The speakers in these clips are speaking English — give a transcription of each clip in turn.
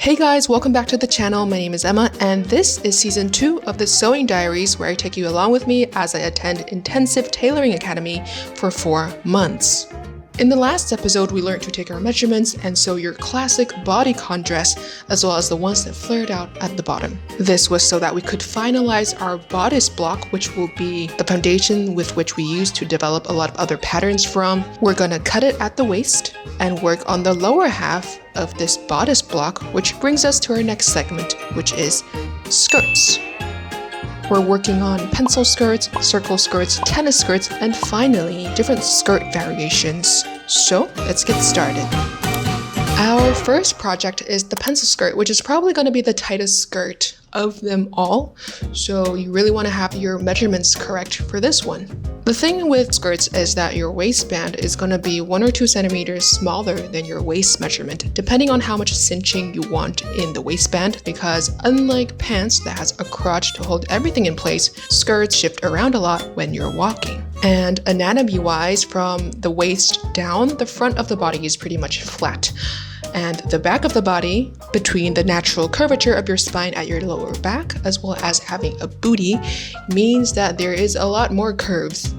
Hey guys, welcome back to the channel. My name is Emma and this is season 2 of the Sewing Diaries, where I take you along with me as I attend Intensive Tailoring Academy for 4 months. In the last episode, we learned to take our measurements and sew your classic bodycon dress, as well as the ones that flared out at the bottom. This was so that we could finalize our bodice block, which will be the foundation with which we use to develop a lot of other patterns from. We're gonna cut it at the waist and work on the lower half of this bodice block, which brings us to our next segment, which is skirts. We're working on pencil skirts, circle skirts, tennis skirts, and finally, different skirt variations. So let's get started. Our first project is the pencil skirt, which is probably going to be the tightest skirt of them all. So you really want to have your measurements correct for this one. The thing with skirts is that your waistband is going to be 1 or 2 centimeters smaller than your waist measurement, depending on how much cinching you want in the waistband, because unlike pants that has a crotch to hold everything in place, skirts shift around a lot when you're walking. And anatomy-wise, from the waist down, the front of the body is pretty much flat. And the back of the body, between the natural curvature of your spine at your lower back, as well as having a booty, means that there is a lot more curves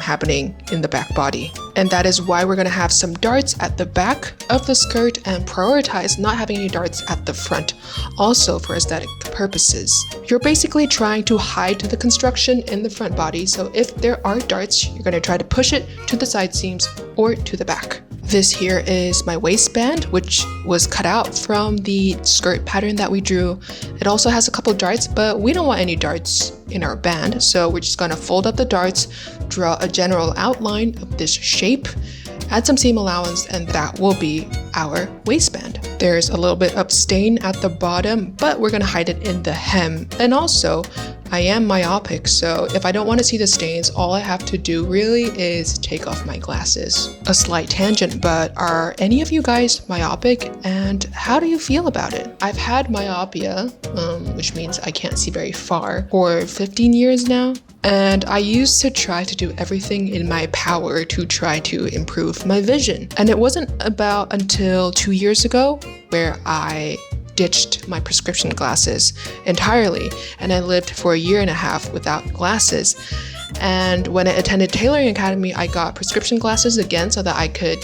happening in the back body. And that is why we're going to have some darts at the back of the skirt and prioritize not having any darts at the front, also for aesthetic purposes. You're basically trying to hide the construction in the front body, so if there are darts, you're going to try to push it to the side seams or to the back. This here is my waistband, which was cut out from the skirt pattern that we drew. It also has a couple darts, but we don't want any darts in our band, so we're just gonna fold up the darts, draw a general outline of this shape, add some seam allowance, and that will be our waistband. There's a little bit of stain at the bottom, but we're gonna hide it in the hem. And also, I am myopic, so if I don't want to see the stains, all I have to do really is take off my glasses. A slight tangent, but are any of you guys myopic, and how do you feel about it? I've had myopia, which means I can't see very far, for 15 years now. And I used to try to do everything in my power to try to improve my vision. And it wasn't about until 2 years ago where I ditched my prescription glasses entirely, and I lived for 1.5 years without glasses. And when I attended Tailoring Academy, I got prescription glasses again so that I could,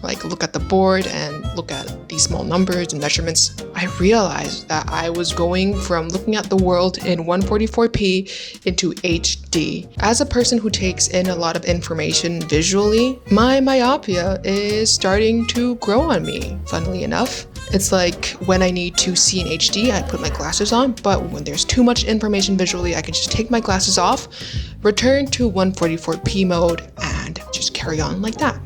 like look at the board and look at these small numbers and measurements. I realized that I was going from looking at the world in 144p into HD. As a person who takes in a lot of information visually, my myopia is starting to grow on me, funnily enough. It's like when I need to see in HD, I put my glasses on, but when there's too much information visually, I can just take my glasses off, return to 144p mode, and just carry on like that.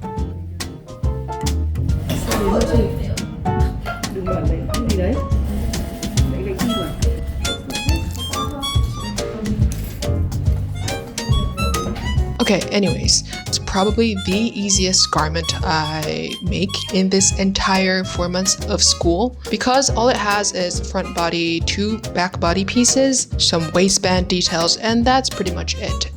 Okay, anyways, it's probably the easiest garment I make in this entire 4 months of school, because all it has is front body, 2 back body pieces, some waistband details, and that's pretty much it.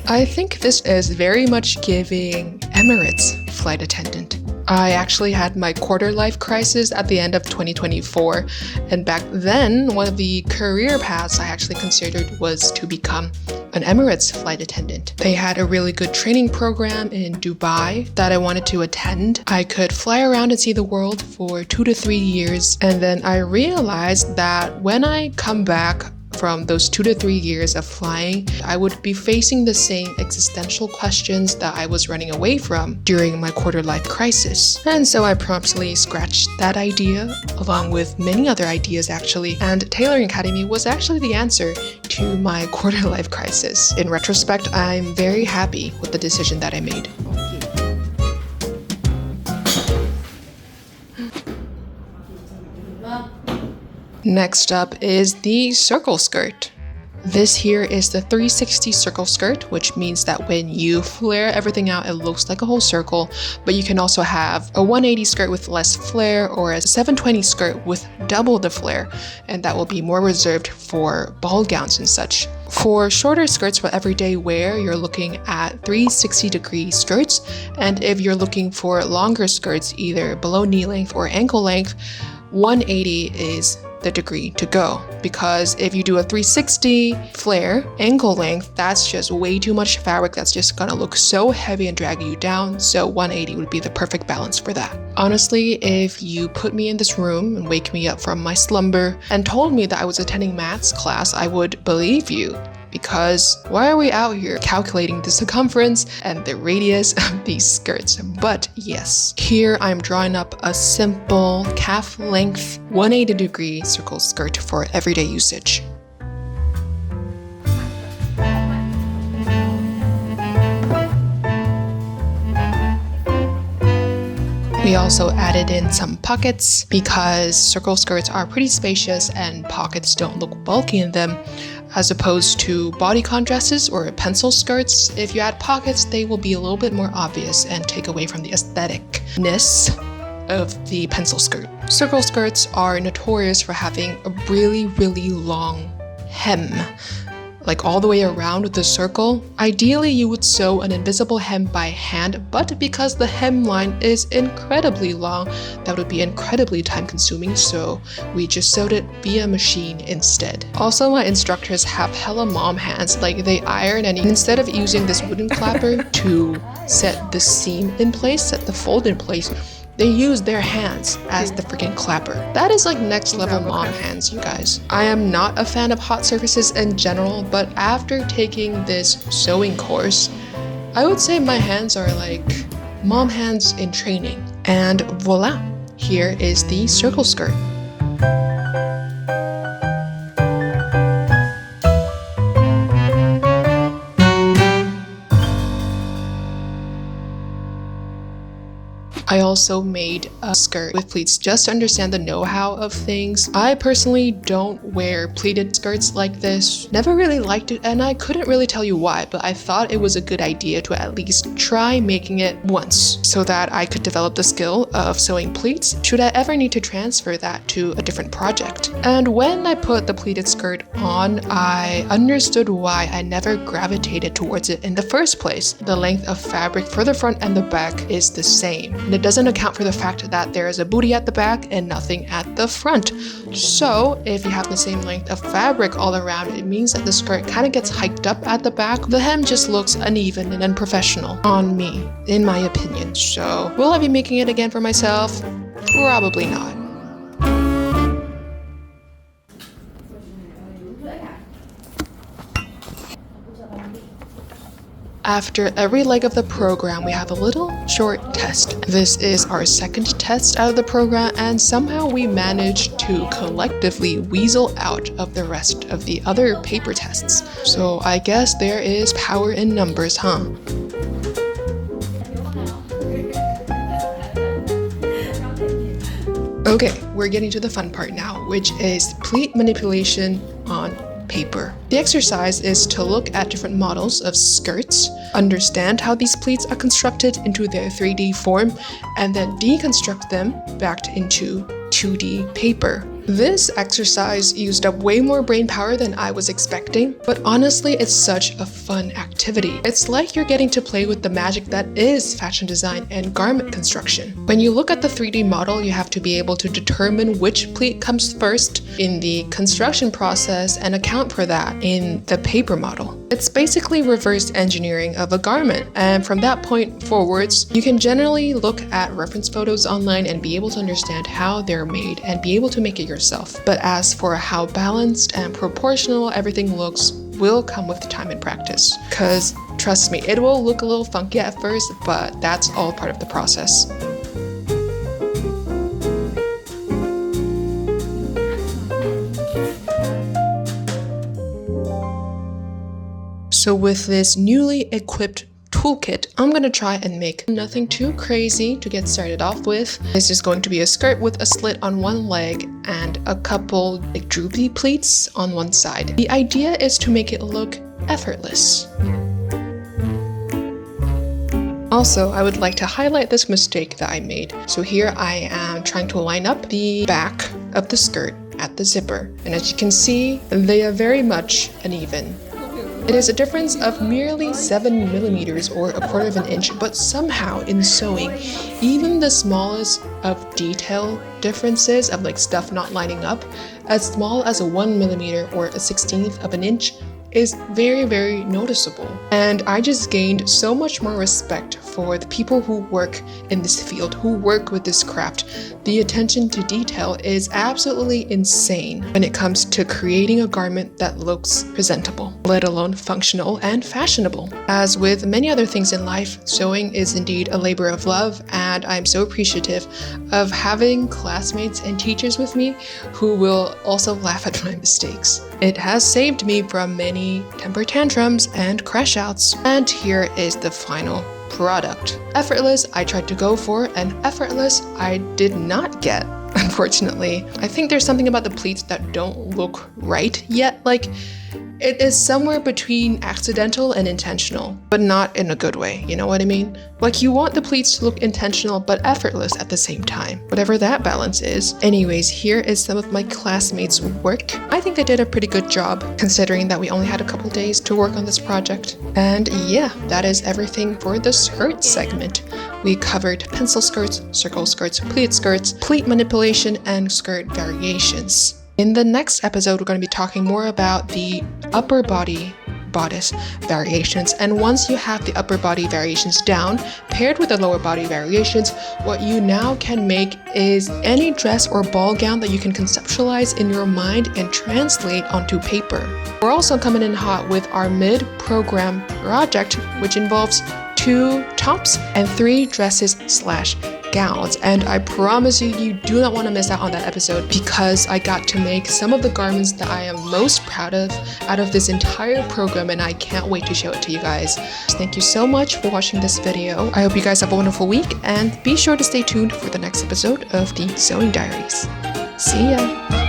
I think this is very much giving Emirates flight attendant. I actually had my quarter life crisis at the end of 2024, and back then, one of the career paths I actually considered was to become an Emirates flight attendant. They had a really good training program in Dubai that I wanted to attend. I could fly around and see the world for 2 to 3 years, and then I realized that when I come back from those 2 to 3 years of flying, I would be facing the same existential questions that I was running away from during my quarter life crisis. And so I promptly scratched that idea, along with many other ideas actually, and Tailoring Academy was actually the answer to my quarter life crisis. In retrospect, I'm very happy with the decision that I made. Next up is the circle skirt. This here is the 360 circle skirt, which means that when you flare everything out, it looks like a whole circle, but you can also have a 180 skirt with less flare or a 720 skirt with double the flare, and that will be more reserved for ball gowns and such. For shorter skirts for everyday wear, you're looking at 360-degree skirts, and if you're looking for longer skirts, either below knee length or ankle length, 180 is the degree to go, because if you do a 360 flare ankle length, that's just way too much fabric. That's just gonna look so heavy and drag you down, so 180 would be the perfect balance for that. Honestly, if you put me in this room and wake me up from my slumber and told me that I was attending maths class, I would believe you. Because why are we out here calculating the circumference and the radius of these skirts? But yes, here I'm drawing up a simple calf length 180-degree circle skirt for everyday usage. We also added in some pockets because circle skirts are pretty spacious and pockets don't look bulky in them, as opposed to bodycon dresses or pencil skirts. If you add pockets, they will be a little bit more obvious and take away from the aestheticness of the pencil skirt. Circle skirts are notorious for having a really, really long hem, like all the way around with the circle. Ideally, you would sew an invisible hem by hand, but because the hemline is incredibly long, that would be incredibly time consuming, so we just sewed it via machine instead. Also, my instructors have hella mom hands, like they iron, and instead of using this wooden clapper to set the seam in place, set the fold in place, they use their hands as the freaking clapper. That is like next level mom hands, you guys. I am not a fan of hot surfaces in general, but after taking this sewing course, I would say my hands are like mom hands in training. And voila, here is the circle skirt. I also made a skirt with pleats just to understand the know-how of things. I personally don't wear pleated skirts like this. Never really liked it, and I couldn't really tell you why, but I thought it was a good idea to at least try making it once so that I could develop the skill of sewing pleats should I ever need to transfer that to a different project. And when I put the pleated skirt on, I understood why I never gravitated towards it in the first place. The length of fabric for the front and the back is the same. And it doesn't account for the fact that there is a booty at the back and nothing at the front. So if you have the same length of fabric all around, it means that the skirt kind of gets hiked up at the back. The hem just looks uneven and unprofessional on me, in my opinion. So will I be making it again for myself? Probably not. After every leg of the program, we have a little short test. This is our second test out of the program, and somehow we managed to collectively weasel out of the rest of the other paper tests. So I guess there is power in numbers, huh? Okay, we're getting to the fun part now, which is pleat manipulation on paper. The exercise is to look at different models of skirts, understand how these pleats are constructed into their 3D form, and then deconstruct them back into 2D paper. This exercise used up way more brain power than I was expecting, but honestly, it's such a fun activity. It's like you're getting to play with the magic that is fashion design and garment construction. When you look at the 3D model, you have to be able to determine which pleat comes first in the construction process and account for that in the paper model. It's basically reverse engineering of a garment, and from that point forwards, you can generally look at reference photos online and be able to understand how they're made and be able to make it yourself. But as for how balanced and proportional everything looks, will come with time and practice. Because trust me, it will look a little funky at first, but that's all part of the process. So with this newly equipped toolkit, I'm gonna try and make nothing too crazy to get started off with. This is going to be a skirt with a slit on one leg and a couple like droopy pleats on one side. The idea is to make it look effortless. Also, I would like to highlight this mistake that I made. So here I am trying to line up the back of the skirt at the zipper. And as you can see, they are very much uneven. It is a difference of merely 7 millimeters or a quarter of an inch, but somehow in sewing, even the smallest of detail differences of like stuff not lining up, as small as a 1 millimeter or a 16th of an inch, is very, very noticeable. And I just gained so much more respect for the people who work in this field, who work with this craft. The attention to detail is absolutely insane when it comes to creating a garment that looks presentable, let alone functional and fashionable. As with many other things in life, sewing is indeed a labor of love, and I'm so appreciative of having classmates and teachers with me who will also laugh at my mistakes. It has saved me from many temper tantrums and crash outs. And here is the final product. Effortless I tried to go for, and effortless I did not get, unfortunately. I think there's something about the pleats that don't look right yet. Like, it is somewhere between accidental and intentional, but not in a good way, you know what I mean? Like, you want the pleats to look intentional but effortless at the same time, whatever that balance is. Anyways, here is some of my classmates' work. I think they did a pretty good job, considering that we only had a couple days to work on this project. And yeah, that is everything for the skirt segment. We covered pencil skirts, circle skirts, pleat manipulation, and skirt variations. In the next episode, we're going to be talking more about the upper body bodice variations. And once you have the upper body variations down, paired with the lower body variations, what you now can make is any dress or ball gown that you can conceptualize in your mind and translate onto paper. We're also coming in hot with our mid-program project, which involves 2 tops and 3 dresses/gowns, and I promise you, you do not want to miss out on that episode because I got to make some of the garments that I am most proud of out of this entire program, and I can't wait to show it to you guys. Thank you so much for watching this video. I hope you guys have a wonderful week, and be sure to stay tuned for the next episode of the Sewing Diaries. See ya!